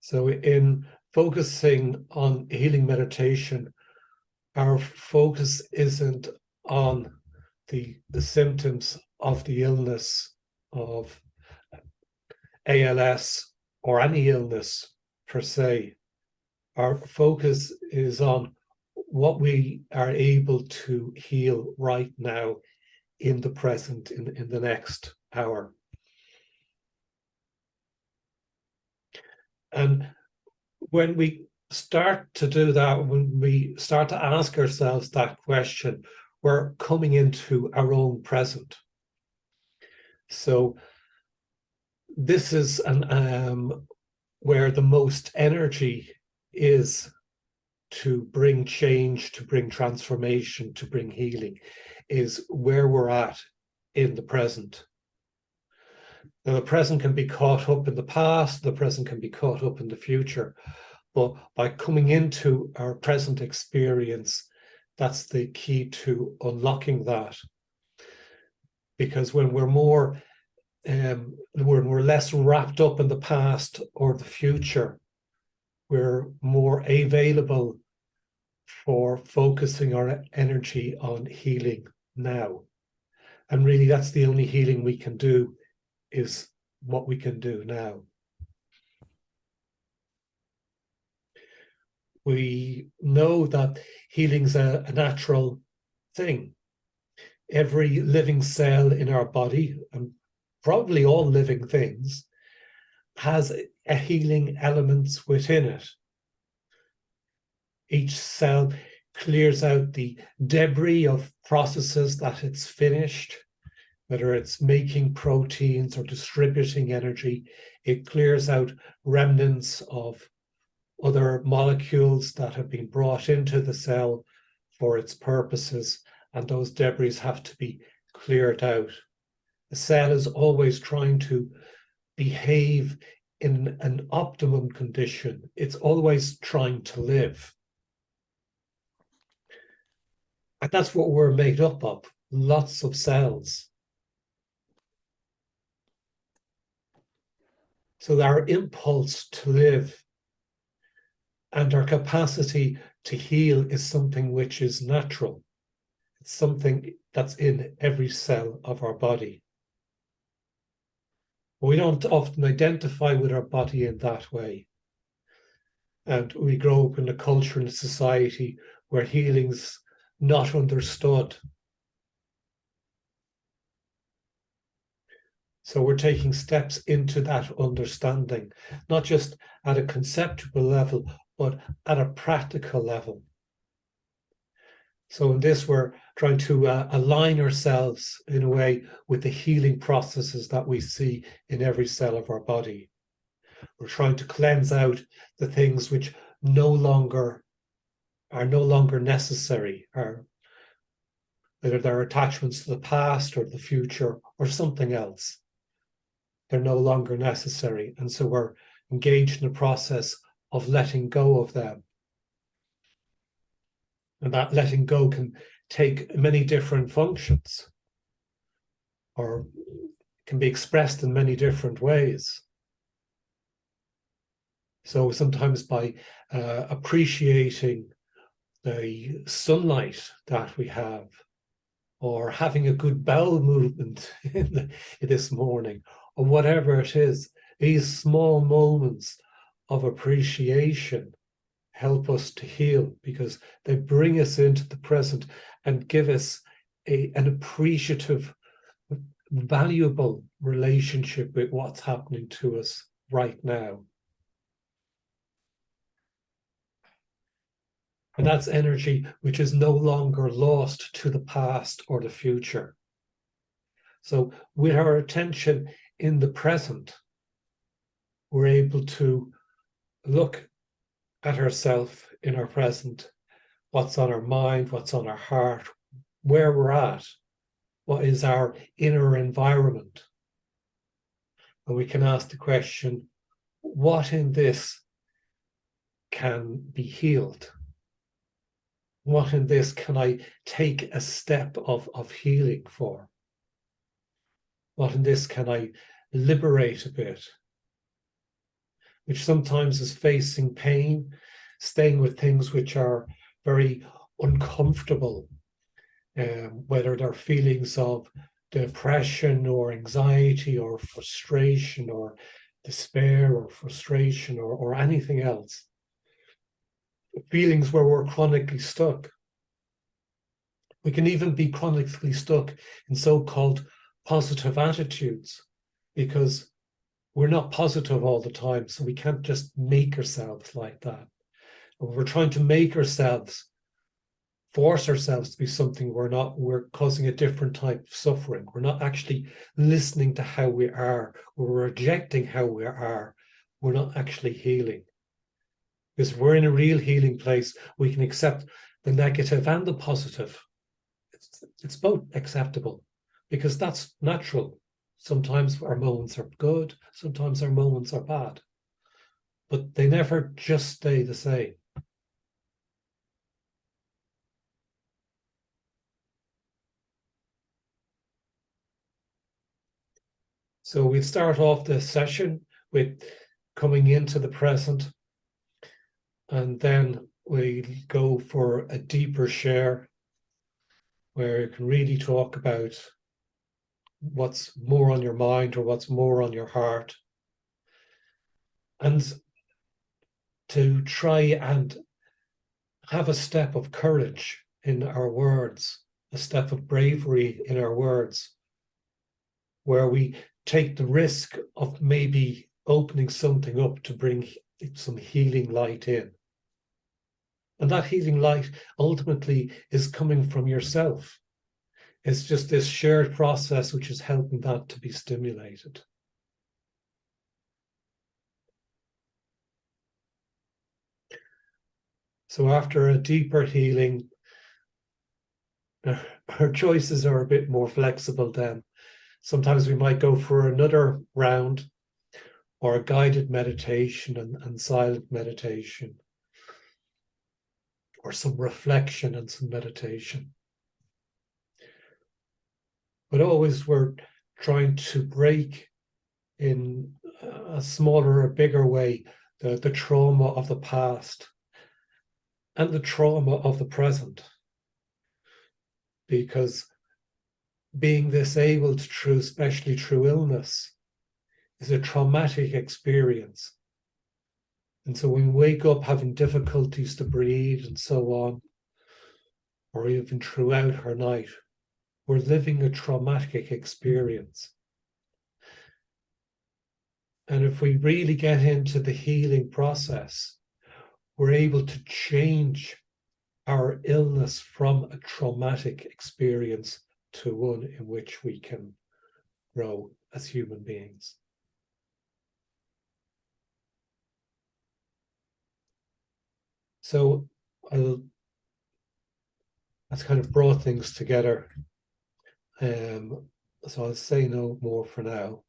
So in focusing on healing meditation, our focus isn't on the symptoms of the illness of ALS or any illness per se. Our focus is on what we are able to heal right now in the present, in the next hour. And when we start to do that, when we start to ask ourselves that question, we're coming into our own present. So this is where the most energy is to bring change, to bring transformation, to bring healing, is where we're at in the present. Now, the present can be caught up in the past, the present can be caught up in the future, but by coming into our present experience, that's the key to unlocking that. Because when we're more, when we're less wrapped up in the past or the future, we're more available for focusing our energy on healing now. And really, that's the only healing we can do, is what we can do now. We know that healing's a natural thing. Every living cell in our body, and probably all living things, has a healing element within it. Each cell clears out the debris of processes that it's finished, whether it's making proteins or distributing energy. It clears out remnants of other molecules that have been brought into the cell for its purposes, and those debris have to be cleared out. The cell is always trying to behave in an optimum condition. It's always trying to live. And that's what we're made up of, lots of cells. So our impulse to live and our capacity to heal is something which is natural. It's something that's in every cell of our body. We don't often identify with our body in that way. And we grow up in a culture and a society where healing's not understood. So we're taking steps into that understanding, not just at a conceptual level, but at a practical level. So in this, we're trying to align ourselves in a way with the healing processes that we see in every cell of our body. We're trying to cleanse out the things which are no longer necessary, or whether they're attachments to the past or the future or something else. They're no longer necessary. And so we're engaged in a process of letting go of them. And that letting go can take many different functions, or can be expressed in many different ways. So sometimes by appreciating the sunlight that we have, or having a good bowel movement this morning, or whatever it is, these small moments of appreciation help us to heal, because they bring us into the present and give us an appreciative, valuable relationship with what's happening to us right now. And that's energy which is no longer lost to the past or the future. So with our attention in the present, we're able to look at ourselves in our present, what's on our mind, what's on our heart, where we're at, what is our inner environment. And we can ask the question, what in this can be healed? What in this can I take a step of healing for? What in this can I liberate a bit? which sometimes is facing pain, staying with things which are very uncomfortable, whether they're feelings of depression or anxiety or frustration or despair or frustration or anything else. Feelings where we're chronically stuck. We can even be chronically stuck in so-called positive attitudes because we're not positive all the time, so we can't just make ourselves like that. We're trying to make ourselves, force ourselves to be something we're not, we're causing a different type of suffering. We're not actually listening to how we are. We're rejecting how we are. We're not actually healing. Because if we're in a real healing place, we can accept the negative and the positive. It's both acceptable because that's natural. Sometimes our moments are good, sometimes our moments are bad, but they never just stay the same. So we'll start off this session with coming into the present, and then we go for a deeper share where you can really talk about what's more on your mind or what's more on your heart, and to try and have a step of courage in our words, a step of bravery in our words, where we take the risk of maybe opening something up to bring some healing light in. And that healing light ultimately is coming from yourself. It's just this shared process which is helping that to be stimulated. So after a deeper healing, our choices are a bit more flexible then. Sometimes we might go for another round or a guided meditation and silent meditation, or some reflection and some meditation. But always we're trying to break in a smaller or bigger way the trauma of the past and the trauma of the present. Because being disabled through, especially through illness, is a traumatic experience. And so when we wake up having difficulties to breathe and so on, or even throughout our night, we're living a traumatic experience. And if we really get into the healing process, we're able to change our illness from a traumatic experience to one in which we can grow as human beings. So that's kind of brought things together. So I'll say no more for now.